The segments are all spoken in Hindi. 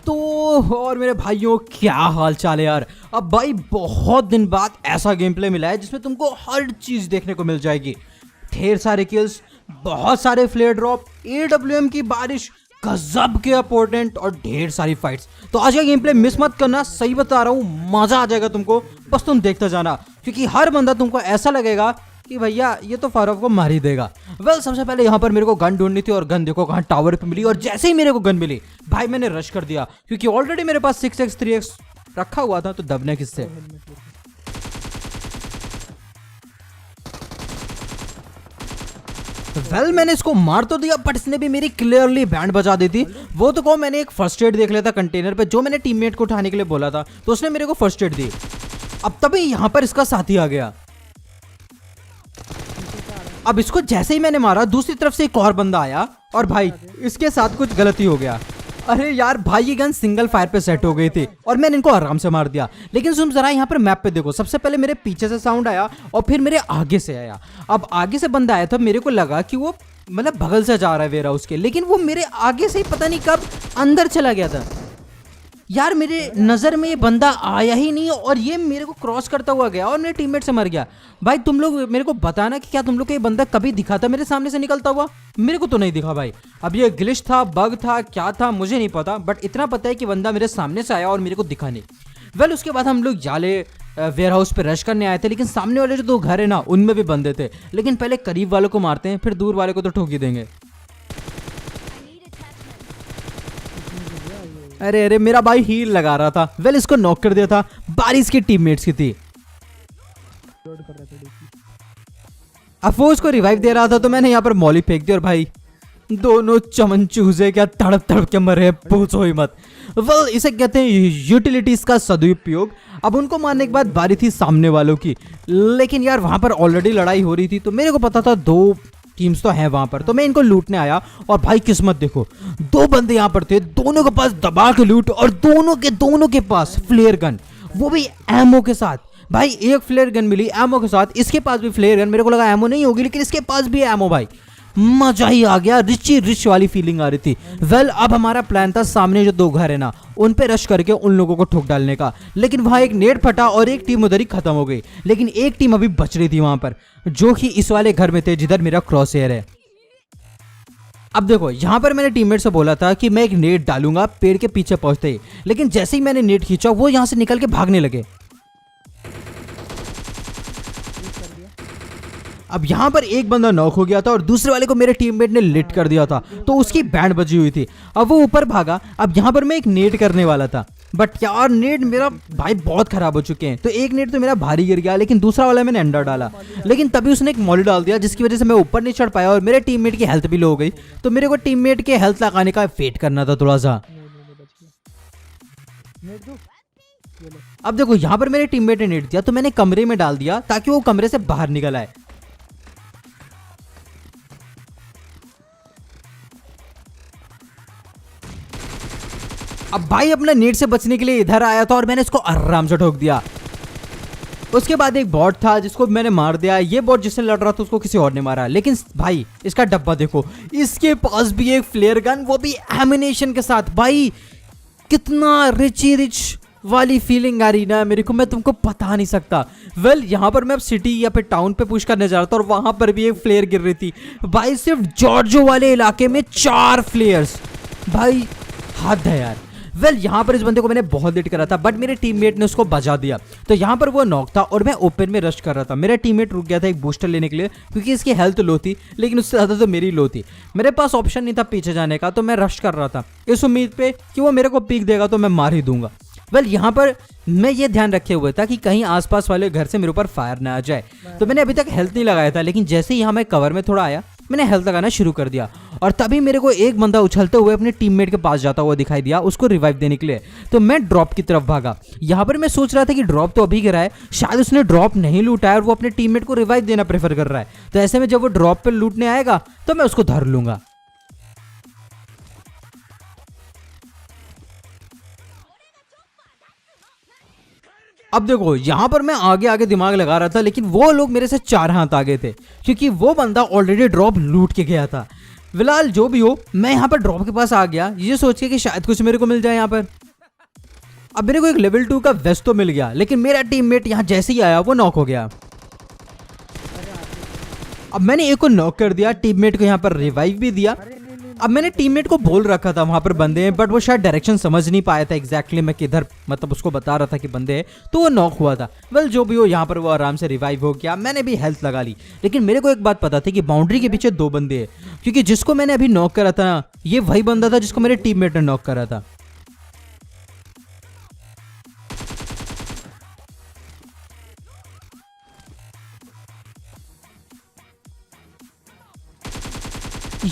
तो और मेरे भाइयों क्या हाल चाल है यार। अब भाई बहुत दिन बाद ऐसा गेम प्ले मिला है जिसमें तुमको हर चीज़ देखने को मिल जाएगी। ढेर सारे किल्स, बहुत सारे फ्लेयर ड्रॉप, AWM की बारिश, गजब के अपोनेंट और ढेर सारी फाइट्स। तो आज का गेम प्ले मिस मत करना, सही बता रहा हूँ, मजा आ जाएगा तुमको। बस तुम देखते जाना क्योंकि हर बंदा तुमको ऐसा लगेगा कि भैया ये तो फारूक को मार ही देगा। सबसे पहले यहाँ पर मेरे को गन ढूंढनी थी और गन देखो कहाँ टावर पे मिली। और जैसे ही मेरे को गन मिली भाई मैंने रश कर दिया क्योंकि ऑलरेडी मेरे पास 6x 3x रखा हुआ था, तो दबने किससे। मैंने इसको मार तो दिया बट इसने भी मेरी क्लियरली बैंड बजा दी थी। वो तो कहो मैंने एक फर्स्ट एड देख लिया था कंटेनर पे, जो मैंने टीममेट को उठाने के लिए बोला था, तो उसने मेरे को फर्स्ट एड दी। अब तभी यहाँ पर इसका साथी आ गया। अब इसको जैसे ही मैंने मारा दूसरी तरफ से एक और बंदा आया और भाई इसके साथ कुछ गलती हो गया। अरे यार भाई ये गन सिंगल फायर पे सेट हो गई थी और मैंने इनको आराम से मार दिया। लेकिन तुम जरा यहाँ पर मैप पे देखो, सबसे पहले मेरे पीछे से साउंड आया और फिर मेरे आगे से आया। अब आगे से बंदा आया था, मेरे को लगा कि वो मतलब बगल से जा रहा है वेयर हाउस के, लेकिन वो मेरे आगे से ही पता नहीं कब अंदर चला गया था। यार मेरे नज़र में ये बंदा आया ही नहीं और ये मेरे को क्रॉस करता हुआ गया और मेरे टीममेट से मर गया। भाई तुम लोग मेरे को बताना कि क्या तुम लोग को ये बंदा कभी दिखा था मेरे सामने से निकलता हुआ? मेरे को तो नहीं दिखा भाई। अब ये ग्लिच था, बग था, क्या था मुझे नहीं पता, बट इतना पता है कि बंदा मेरे सामने से आया और मेरे को दिखा नहीं। उसके बाद हम लोग जाले वेयर हाउस पे रश करने आए थे, लेकिन सामने वाले जो दो घर है ना उनमें भी बंदे थे। लेकिन पहले करीब वालों को मारते हैं, फिर दूर वाले को तो ठोक ही देंगे। अरे मेरा भाई हील लगा रहा था, इसको नॉक कर दिया था। बारिश की टीममेट्स की थी। अब वो उसको रिवाइव दे रहा था तो मैंने यहाँ पर मॉली फेंक दी और भाई दोनों चमन चूजे क्या तड़प तड़प के मरे, पूछो ही मत। इसे कहते हैं यूटिलिटीज का सदुपयोग। अब उनको मारने के बाद बारी थी सामने वालों की, लेकिन यार वहां पर ऑलरेडी लड़ाई हो रही थी तो मेरे को पता था दो टीम्स तो हैं वहां पर, तो मैं इनको लूटने आया। और भाई किस्मत देखो, दो बंदे यहाँ पर थे, दोनों के पास दबा के लूट और दोनों के पास फ्लेयर गन, वो भी एमओ के साथ। भाई एक फ्लेयर गन मिली एमओ के साथ, इसके पास भी फ्लेयर गन। मेरे को लगा एमओ नहीं होगी लेकिन इसके पास भी एमओ। भाई मजा ही आ गया, रिच वाली फीलिंग आ रही थी। अब हमारा प्लान था सामने जो दो घर है ना उन पे रश करके उन लोगों को ठोक डालने का, लेकिन वहां एक नेट फटा और एक टीम उधर ही खत्म हो गई। लेकिन एक टीम अभी बच रही थी वहां पर, जो कि इस वाले घर में थे जिधर मेरा क्रॉस एयर है। अब देखो यहाँ पर मैंने टीममेट से बोला था कि मैं एक नेट डालूंगा पेड़ के पीछे पहुंचते ही, लेकिन जैसे ही मैंने नेट खींचा वो यहां से निकल के भागने लगे। अब यहाँ पर एक बंदा नॉक हो गया था और दूसरे वाले को मेरे टीममेट ने लिट कर दिया था, तो उसकी बैंड बजी हुई थी। अब वो ऊपर भागा। अब यहाँ पर मैं एक नेट करने वाला था, बट यार नेट मेरा भाई बहुत खराब हो चुके हैं। तो एक नेट तो मेरा भारी गिर गया, लेकिन दूसरा वाला मैंने अंडर डाला, लेकिन तभी उसने एक मॉली डाल दिया जिसकी वजह से मैं ऊपर नहीं चढ़ पाया और मेरे टीममेट की हेल्थ भी लो हो गई। तो मेरे को टीममेट के हेल्थ लगाने का वेट करना था थोड़ा सा। अब देखो यहाँ पर मेरे टीममेट ने नेट दिया तो मैंने कमरे में डाल दिया ताकि वो कमरे से बाहर निकल आए। अब भाई अपना नेट से बचने के लिए इधर आया था और मैंने इसको आराम से ठोक दिया। उसके बाद एक बॉट था जिसको मैंने मार दिया। ये बॉट जिससे लड़ रहा था उसको किसी और ने मारा, लेकिन भाई इसका डब्बा देखो, इसके पास भी एक फ्लेयर गन, वो भी एमिनेशन के साथ। भाई कितना रिच वाली फीलिंग आ रही ना मेरे को, मैं तुमको बता नहीं सकता। यहाँ पर मैं अब सिटी या फिर टाउन पे पुश करने जा रहा था और वहां पर भी एक फ्लेयर गिर रही थी। भाई सिर्फ जॉर्जो वाले इलाके में 4 फ्लेयर्स, भाई हद है यार। यहाँ पर इस बंदे को मैंने बहुत लेट करा था बट मेरे टीममेट ने उसको बजा दिया। तो यहाँ पर वो नॉक था और मैं ओपन में रश कर रहा था। मेरा टीममेट रुक गया था एक बूस्टर लेने के लिए क्योंकि इसकी हेल्थ लो थी, लेकिन उससे ज़्यादा तो मेरी लो थी। मेरे पास ऑप्शन नहीं था पीछे जाने का, तो मैं रश कर रहा था इस उम्मीद पे कि वो मेरे को पीक देगा तो मैं मार ही दूंगा। यहाँ पर मैं ये ध्यान रखे हुए था कि कहीं आसपास वाले घर से मेरे ऊपर फायर ना आ जाए। तो मैंने अभी तक हेल्थ नहीं लगाया था, लेकिन जैसे ही यहाँ मैं कवर में थोड़ा आया मैंने हेल्थ लगाना शुरू कर दिया और तभी मेरे को एक बंदा उछलते हुए अपने टीममेट के पास जाता हुआ दिखाई दिया, उसको रिवाइव देने के लिए। तो मैं ड्रॉप की तरफ भागा। यहाँ पर मैं सोच रहा था कि ड्रॉप तो अभी गिरा है, शायद उसने ड्रॉप नहीं लूटा है और वो अपने टीममेट को रिवाइव देना प्रेफर कर रहा है। तो ऐसे में जब वो ड्रॉप पे लूटने आएगा तो मैं उसको धर लूंगा। अब देखो यहाँ पर मैं आगे आगे दिमाग लगा रहा था, लेकिन वो लोग मेरे से 4 हाथ आगे थे क्योंकि वो बंदा ऑलरेडी ड्रॉप लूट के गया था। फिलहाल जो भी हो, मैं यहाँ पर ड्रॉप के पास आ गया ये सोच के कि शायद कुछ मेरे को मिल जाए यहाँ पर। अब मेरे को एक लेवल 2 का वेस्ट तो मिल गया, लेकिन मेरा टीममेट यहाँ जैसे ही आया वो नॉक हो गया। अब मैंने एक को नॉक कर दिया, टीममेट को यहाँ पर रिवाइव भी दिया। अब मैंने टीममेट को बोल रखा था वहां पर बंदे हैं, बट वो शायद डायरेक्शन समझ नहीं पाया था एग्जैक्टली मैं किधर, मतलब उसको बता रहा था कि बंदे हैं, तो वो नॉक हुआ था। वेल जो भी हो, यहाँ पर वो आराम से रिवाइव हो गया, मैंने भी हेल्थ लगा ली। लेकिन मेरे को एक बात पता थी कि बाउंड्री के पीछे 2 बंदे हैं, क्योंकि जिसको मैंने अभी नॉक करा था ना, ये वही बंदा था जिसको मेरे टीममेट ने नॉक करा था।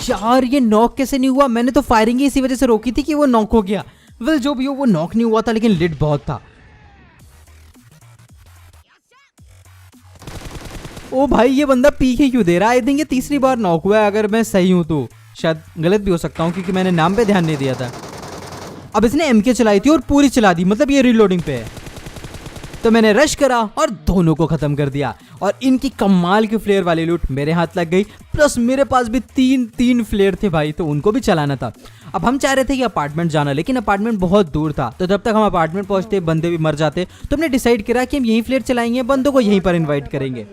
यार ये नॉक कैसे नहीं हुआ? मैंने तो फायरिंग ही इसी वजह से रोकी थी कि वो नॉक हो गया। वेल जो भी हो, वो नॉक नहीं हुआ था, लेकिन लिट बहुत था। ओ भाई, ये बंदा पीके क्यों दे रहा है? आई थिंक ये तीसरी बार नॉक हुआ है, अगर मैं सही हूं तो। शायद गलत भी हो सकता हूं क्योंकि मैंने नाम पे ध्यान नहीं दिया था। अब इसने एमके चलाई थी और पूरी चला दी, मतलब ये रीलोडिंग पे है। तो मैंने रश करा और दोनों को खत्म कर दिया, और इनकी कमाल की फ्लेयर वाली लूट मेरे हाथ लग गई। प्लस मेरे पास भी 3 फ्लेयर थे भाई, तो उनको भी चलाना था। अब हम चाह रहे थे कि अपार्टमेंट जाना, लेकिन अपार्टमेंट बहुत दूर था, तो जब तक हम अपार्टमेंट पहुंचते बंदे भी मर जाते, तो हमने डिसाइड करा कि हम यहीं फ्लेयर चलाएंगे, बंदों को यहीं पर इन्वाइट करेंगे।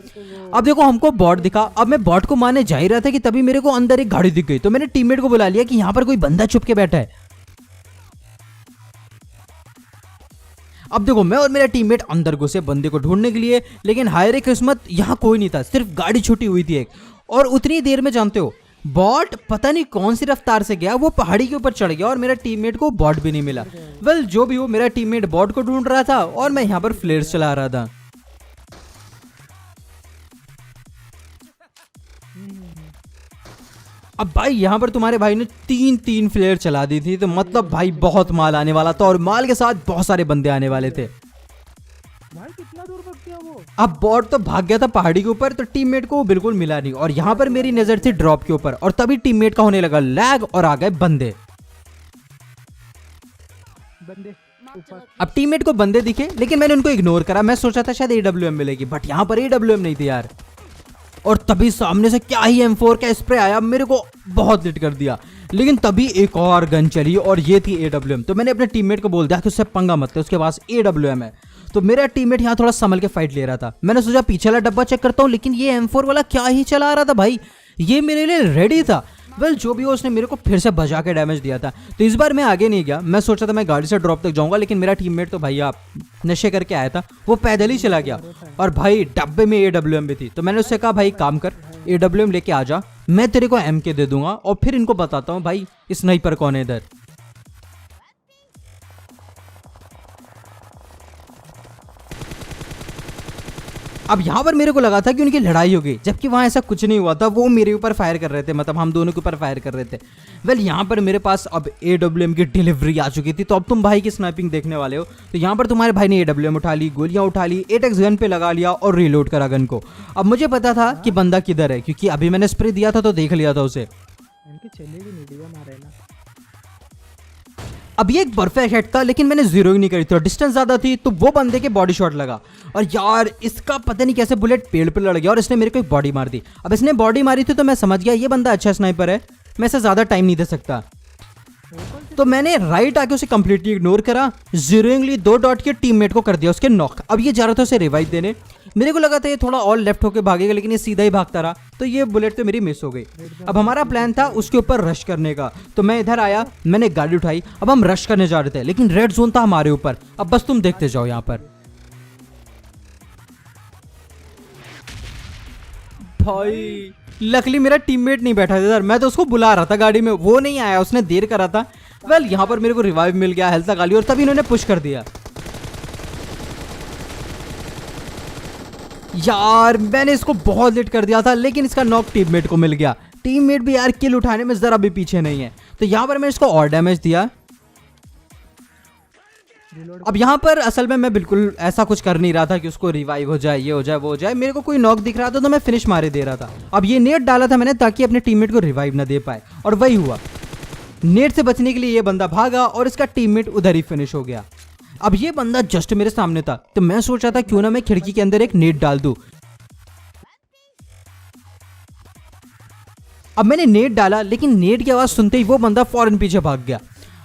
अब देखो, हमको बॉट दिखा। अब मैं बॉट को मारने जा ही रहा था कि तभी मेरे को अंदर एक गाड़ी दिख गई, तो मैंने टीममेट को बुला लिया कि यहाँ पर कोई बंदा छुप के बैठा है। अब देखो, मैं और मेरा टीममेट अंदर घुसे बंदे को ढूंढने के लिए, लेकिन हाय रे किस्मत, यहाँ कोई नहीं था, सिर्फ गाड़ी छुटी हुई थी एक। और उतनी देर में जानते हो, बॉट पता नहीं कौन सी रफ्तार से गया, वो पहाड़ी के ऊपर चढ़ गया और मेरा टीममेट को बॉट भी नहीं मिला। वेल जो भी हो, मेरा टीममेट बॉट को ढूंढ रहा था और मैं यहाँ पर फ्लेयर्स चला रहा था। अब भाई यहाँ पर तुम्हारे भाई ने 3 फ्लेयर चला दी थी, तो मतलब भाई बहुत माल आने वाला था, और माल के साथ बहुत सारे बंदे आने वाले थे। भाई कितना दूर भाग गया वो? अब बॉट तो भाग गया था पहाड़ी के ऊपर, तो टीममेट को वो बिल्कुल मिला नहीं, और यहाँ पर मेरी नजर थी ड्रॉप के ऊपर, और तभी टीममेट का होने लगा लैग और आ गए बंदे। अब टीममेट को बंदे दिखे, लेकिन मैंने उनको इग्नोर करा। मैं सोचा था शायद AWM मिलेगी, बट यहाँ पर AWM नहीं थी यार। और तभी सामने से क्या ही M4 का स्प्रे आया, मेरे को बहुत हिट कर दिया। लेकिन तभी एक और गन चली, और ये थी AWM। तो मैंने अपने टीममेट को बोल दिया कि उससे पंगा मत ले, उसके पास AWM है। तो मेरा टीममेट यहाँ थोड़ा संभल के फाइट ले रहा था। मैंने सोचा पीछे वाला डब्बा चेक करता हूँ, लेकिन ये M4 वाला क्या ही चला रहा था भाई, ये मेरे लिए रेडी था। वेल जो भी हो, उसने मेरे को फिर से बजा के डैमेज दिया था। तो इस बार मैं आगे नहीं गया, मैं सोचा था मैं गाड़ी से ड्रॉप तक जाऊंगा, लेकिन मेरा टीममेट तो भैया नशे करके आया था, वो पैदल ही चला गया। और भाई डब्बे में AWM भी थी, तो मैंने उससे कहा भाई काम कर, AWM लेके आ जा, मैं तेरे को MK दे दूंगा, और फिर इनको बताता हूँ भाई स्नाइपर कौन है इधर। अब यहाँ पर मेरे को लगा था कि उनकी लड़ाई हो गई, जबकि वहाँ ऐसा कुछ नहीं हुआ था। वो मेरे ऊपर फायर कर रहे थे, मतलब हम दोनों के ऊपर फायर कर रहे थे। वेल यहाँ पर मेरे पास अब AWM की डिलीवरी आ चुकी थी, तो अब तुम भाई की स्नाइपिंग देखने वाले हो। तो यहाँ पर तुम्हारे भाई ने AWM उठा ली, गोलियां उठा ली, 8x गन पे लगा लिया और रीलोड करा गन को। अब मुझे पता था कि बंदा किधर है, क्योंकि अभी मैंने स्प्रे दिया था तो देख लिया था उसे। अब ये एक परफेक्ट हेड था, लेकिन मैंने जीरो ही नहीं करी थी, और डिस्टेंस ज्यादा थी, तो वो बंदे के बॉडी शॉट लगा। और यार इसका पता नहीं कैसे बुलेट पेड़ पे लड़ गया और इसने मेरे को एक बॉडी मार दी। अब इसने बॉडी मारी थी तो मैं समझ गया ये बंदा अच्छा स्नाइपर है, मैं इसे ज्यादा टाइम नहीं दे सकता। तो मैंने राइट आके उसे कंप्लीटली इग्नोर करा, जीरोइंगली 2 डॉट के टीममेट को कर दिया उसके नॉक। अब ये जा रहा था उसे रिवाइव देने, मेरे को लगा था ये थोड़ा और लेफ्ट होके भागेगा, लेकिन ये सीधा ही भागता रहा, तो ये बुलेट तो मेरी मिस हो गई। अब हमारा प्लान था उसके ऊपर रश करने का, तो मैं इधर आया, मैंने गाड़ी उठाई, अब हम रश करने जा रहे थे, लेकिन रेड जोन था हमारे ऊपर। अब बस तुम देखते जाओ यहाँ पर। भाई लकली मेरा टीममेट नहीं बैठा था इधर, मैं तो उसको बुला रहा था गाड़ी में, वो नहीं आया, उसने देर करा था। वेल यहाँ पर मेरे को रिवाइव मिल गया, हेल्थ लगा ली, और तभी इन्होंने पुश कर दिया। यार मैंने इसको बहुत लेट कर दिया था, लेकिन इसका नॉक टीममेट को मिल गया। टीममेट भी यार किल उठाने में जरा भी पीछे नहीं है, तो यहाँ पर मैंने इसको और डैमेज दिया। अब यहाँ पर असल में मैं बिल्कुल ऐसा कुछ कर नहीं रहा था कि उसको रिवाइव हो जाए, ये हो जाए, वो हो जाए। मेरे को कोई नॉक दिख रहा था तो मैं फिनिश मारे दे रहा था। अब ये नेट डाला था मैंने ताकि अपने टीममेट को रिवाइव ना दे पाए, और वही हुआ। नेट से बचने के लिए ये बंदा भागा और इसका टीममेट उधर ही फिनिश हो गया। अब ये बंदा जस्ट मेरे सामने था, तो मैं सोचा था क्यों ना मैं खिड़की के अंदर एक नेट डाल दूं। अब मैंने नेट डाला, लेकिन नेट की आवाज़ सुनते ही वो बंदा फौरन पीछे भाग गया।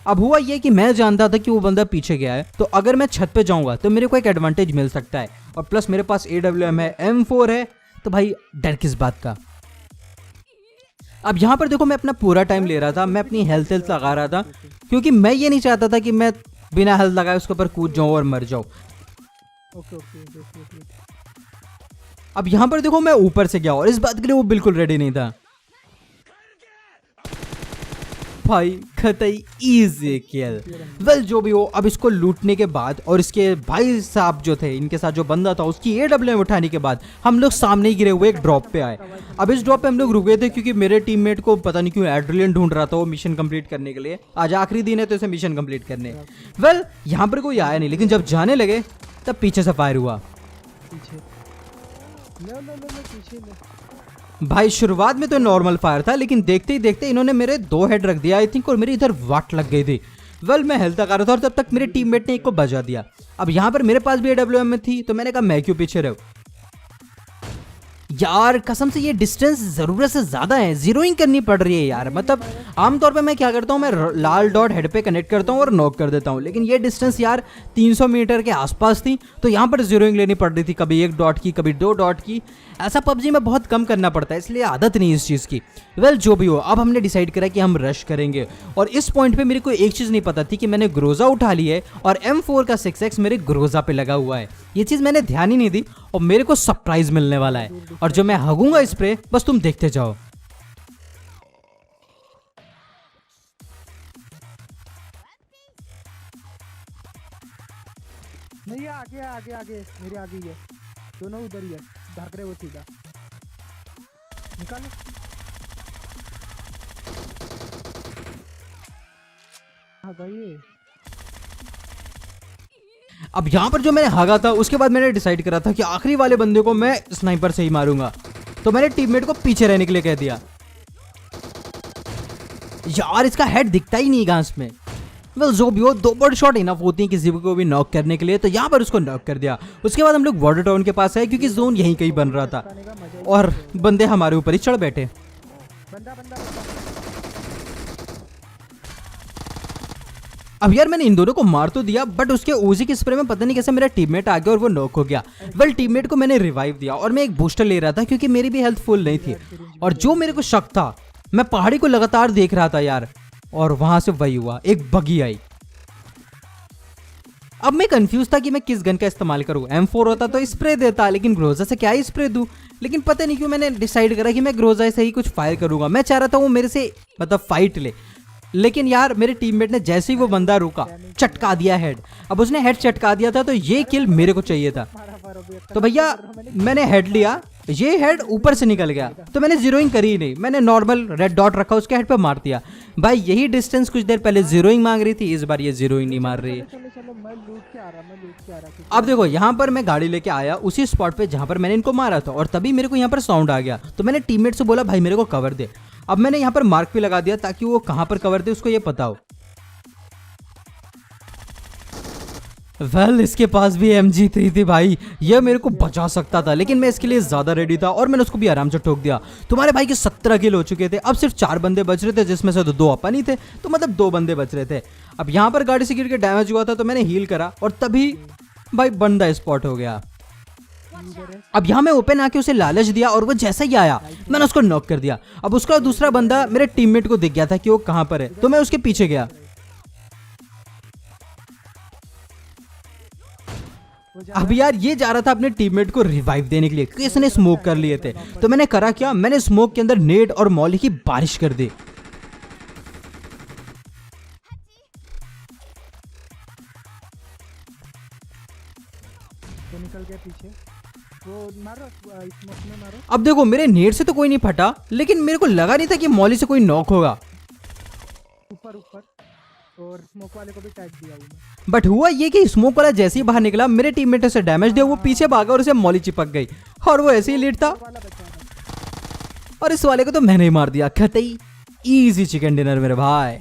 अब हुआ ये कि मैं जानता था कि वो बंदा पीछे गया है, तो अगर मैं छत पे जाऊंगा तो मेरे को एक एडवांटेज मिल सकता है, और प्लस मेरे पास AWM है, M4 है, तो भाई डर किस बात का। अब यहाँ पर देखो मैं अपना पूरा टाइम ले रहा था, मैं अपनी हेल्थ लगा रहा था, क्योंकि मैं ये नहीं चाहता था कि मैं बिना हेल्थ लगाए उसके ऊपर कूद जाऊँ और मर जाऊँ। Okay okay okay okay. अब यहाँ पर देखो मैं ऊपर से गया और इस बात के लिए वो बिल्कुल रेडी नहीं था। भाई खतई इजी किल। वेल जो भी हो, अब इसको लूटने के बाद और इसके भाई साहब जो थे, इनके साथ जो बंदा था, उसकी AWM उठाने के बाद हम लोग सामने ही गिरे हुए एक ड्रॉप पे आए। अब इस ड्रॉप पे हम लोग रुके थे क्योंकि मेरे टीममेट को पता नहीं क्यों एड्रेनलिन ढूंढ रहा था वो मिशन कंप्लीट करने के लिए। आज आखिरी दिन है तो इसे मिशन कंप्लीट करने। वेल यहाँ पर कोई आया नहीं, लेकिन जब जाने लगे तब पीछे से फायर हुआ। पीछे ले पीछे ले। भाई शुरुआत में तो नॉर्मल फायर था, लेकिन देखते ही देखते इन्होंने मेरे 2 हेड रख दिया आई थिंक, और मेरी इधर वाट लग गई थी। वेल मैं हेल्थ लगा रहा था और तब तक मेरे टीममेट ने एक को बजा दिया। अब यहाँ पर मेरे पास भी AWM में थी, तो मैंने कहा मैं क्यों पीछे रहूं यार, कसम से ये डिस्टेंस जरूरत से ज्यादा है, जीरोइंग करनी पड़ रही है यार। मतलब आमतौर पे मैं क्या करता हूँ, मैं लाल डॉट हेड पे कनेक्ट करता हूँ और नॉक कर देता हूँ, लेकिन ये डिस्टेंस यार 300 मीटर के आसपास थी, तो यहाँ पर जीरोइंग लेनी पड़ रही थी, कभी 1 डॉट की, कभी 2 डॉट की। ऐसा PUBG में बहुत कम करना पड़ता है, इसलिए आदत नहीं इस चीज़ की। वेल जो भी हो, अब हमने डिसाइड करा कि हम रश करेंगे, और इस पॉइंट पे मेरे को एक चीज़ नहीं पता थी कि मैंने ग्रोजा उठा ली है और M4 का 6x मेरे ग्रोजा पे लगा हुआ है। ये चीज़ मैंने ध्यान ही नहीं दी, और मेरे को सरप्राइज मिलने वाला है, और जो मैं हगूंगा स्प्रे बस तुम देखते जाओ। नहीं आगे आगे आगे मेरे आगे ही है, दोनों उधर ही है, भाग रहे वो सीधा। निकालो। हाँ भाई अब यहाँ पर जो मैंने हागा था, उसके बाद मैंने डिसाइड करा था कि आखिरी वाले बंदे को मैं स्नाइपर से ही मारूंगा, तो मैंने टीममेट को पीछे रहने के लिए कह दिया। यार इसका हेड दिखता ही नहीं घास में। वेल जो भी हो, 2 बर्ड शॉट इनफ होती हैं किसी को भी नॉक करने के लिए, तो यहाँ पर उसको नॉक कर दिया। उसके बाद हम लोग वाटर टाउन के पास आए, क्योंकि जोन यहीं कहीं बन रहा था और बंदे हमारे ऊपर ही चढ़ बैठे। बंदा बंदा अब यार मैंने इन दोनों को मार तो दिया, बट उसके ओजी के स्प्रे में पता नहीं कैसे मेरा टीममेट आ गया और वो नॉक हो गया। वेल टीममेट को मैंने रिवाइव दिया और मैं एक बूस्टर ले रहा था, क्योंकि मेरी भी हेल्थ फुल नहीं थी, और जो मेरे को शक था, मैं पहाड़ी को लगातार देख रहा था यार, और वहां से वही हुआ, एक बगी आई। अब मैं कंफ्यूज था कि मैं किस गन का इस्तेमाल करूं। M4 होता तो स्प्रे देता, लेकिन ग्रोजा से क्या ही स्प्रे दूं। लेकिन पता नहीं क्यों मैंने डिसाइड करा कि मैं ग्रोजा से ही कुछ फायर करूंगा। मैं चाह रहा था वो मेरे से मतलब फाइट ले, लेकिन यार मेरे टीममेट ने जैसे ही वो बंदा रुका, चटका दिया हेड। अब उसने हेड चटका दिया था, तो ये किल मेरे को चाहिए था। तो भैया मैंने हेड लिया, ये हेड ऊपर से निकल गया, तो मैंने जीरोइंग करी ही नहीं, मैंने नॉर्मल रेड डॉट रखा, उसके हेड पे मार दिया। भाई यही डिस्टेंस कुछ देर पहले जीरोइंग मांग रही थी, इस बार ये जीरोइंग नहीं मार रही है। चलो चलो मैं लूट के आ रहा। अब देखो यहाँ पर मैं गाड़ी लेके आया उसी स्पॉट पे जहाँ पर मैंने इनको मारा था, और तभी मेरे को यहाँ पर साउंड आ गया, तो मैंने टीममेट से बोला भाई मेरे को कवर दे। अब मैंने यहाँ पर मार्क भी लगा दिया ताकि वो कहाँ पर कवर दे उसको ये पता हो। वेल इसके पास भी MG3 थी भाई, ये मेरे को बचा सकता था, लेकिन मैं इसके लिए ज्यादा रेडी था और मैंने उसको भी आराम से ठोक दिया। तुम्हारे भाई के 17 किल हो चुके थे, अब सिर्फ 4 बंदे बच रहे थे, जिसमें से 2 अपन ही थे, तो मतलब 2 बंदे बच रहे थे। अब यहाँ पर गाड़ी से गिर के डैमेज हुआ था, तो मैंने हील करा और तभी भाई बंदा स्पॉट हो गया। अब यहाँ मैं ओपन आके उसे लालच दिया, और वो जैसा ही आया मैंने उसको नॉक कर दिया। अब उसका दूसरा बंदा मेरे टीममेट को दिख गया था कि वो कहाँ पर है, तो मैं उसके पीछे गया। अब यार ये जा रहा था अपने टीममेट को रिवाइव देने के लिए, क्योंकि इसने स्मोक कर लिए थे। तो मैंने करा क्या, मैंने स्मोक के अंदर नेड और मॉली की बारिश कर दी। तो निकल गया पीछे, वो मारो स्मोक में मारो। अब देखो मेरे नेड से तो कोई नहीं फटा, लेकिन मेरे को लगा नहीं था कि मॉली से कोई नॉक होगा। ऊपर ऊपर, और स्मोक वाले को भी टैग दिया मैंने। बट हुआ ये कि स्मोक वाला जैसे ही बाहर निकला, मेरे टीममेट ने उसे डैमेज दिया, वो पीछे भागा और उसे मॉली चिपक गई, और वो ऐसे ही लेट था, वाला बचा था। और इस वाले को तो मैंने ही मार दिया। खतई इजी चिकन डिनर मेरे भाई।